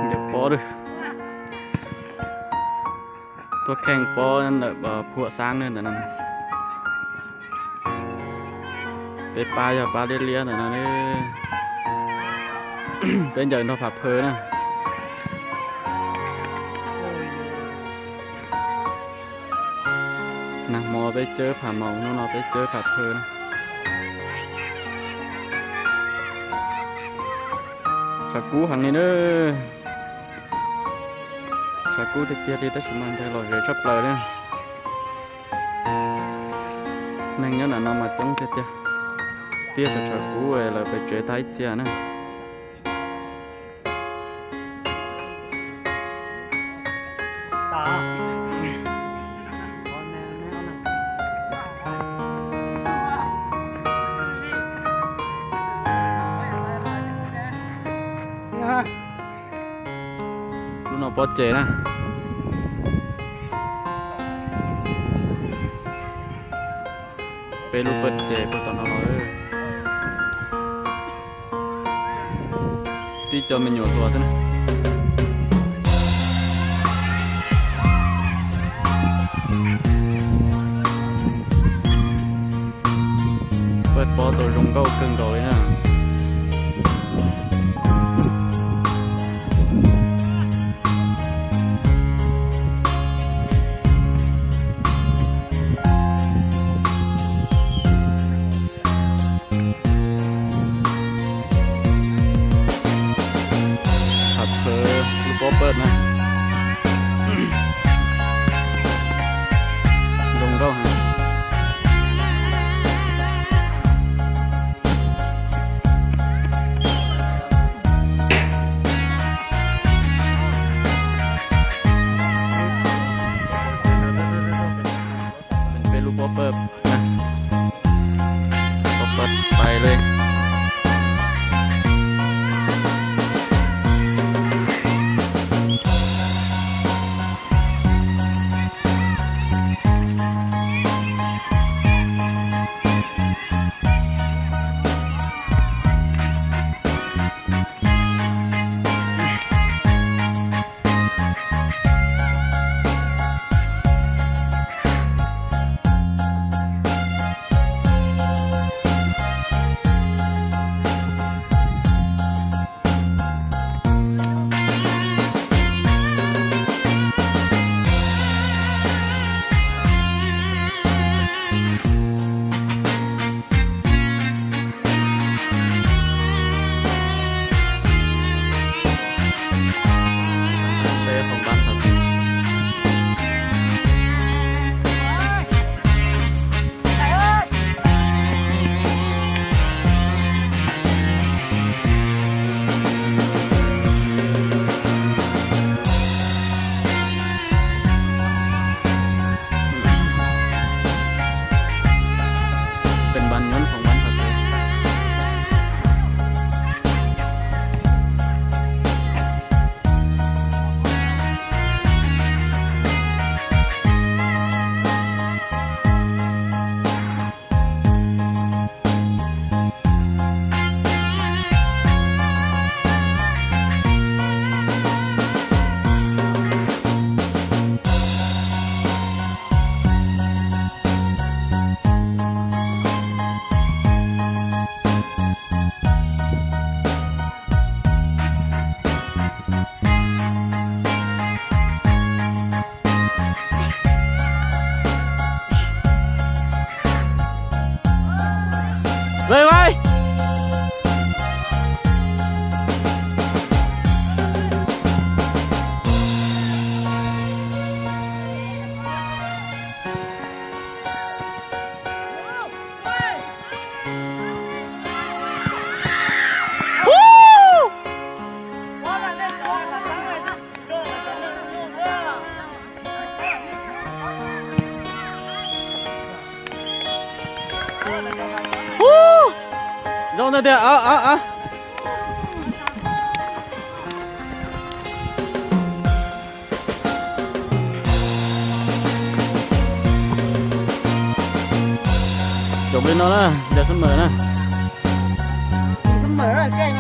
เดี๋ยวปอดูตัวแข่งปอนั่นแบบผัวสร้างเนี่ยแต่นั้นเป็นปลาอย่าปลาเลี้ยๆแต่นั้นเป็นอย่างเราผักเพลินนะนะมอไปเจอผ่าเมาโน่นไปเจอผักเพลินสักกูหังนี้เนอะสักกูเตี้ยๆที่ตะชุมันใจลอยเลยชอบเลยเนี่ยนั่งnhớ là nó mà trống tia tia tiaสักกูlàไปเจอท้ายเสียนะตาลูกน้องปอเจนะเป็นลูกเปิดเจเปิดตอนนอนที่จอมันอยู่ตัวท่านเปิดปอตัวรงเก้าครึ่งโดยนะลูกโป๊เปิดนะลงเข้าหาเป็นลูกโป๊เปิดนะโป๊เปิดไปเลยเป็นวันนั้นของวันผักเลยเลยไว้ลงเดี๋ยวเอาจบเลยเนาะนะเดี๋ยวเสมอนะ เสมอแกล้ง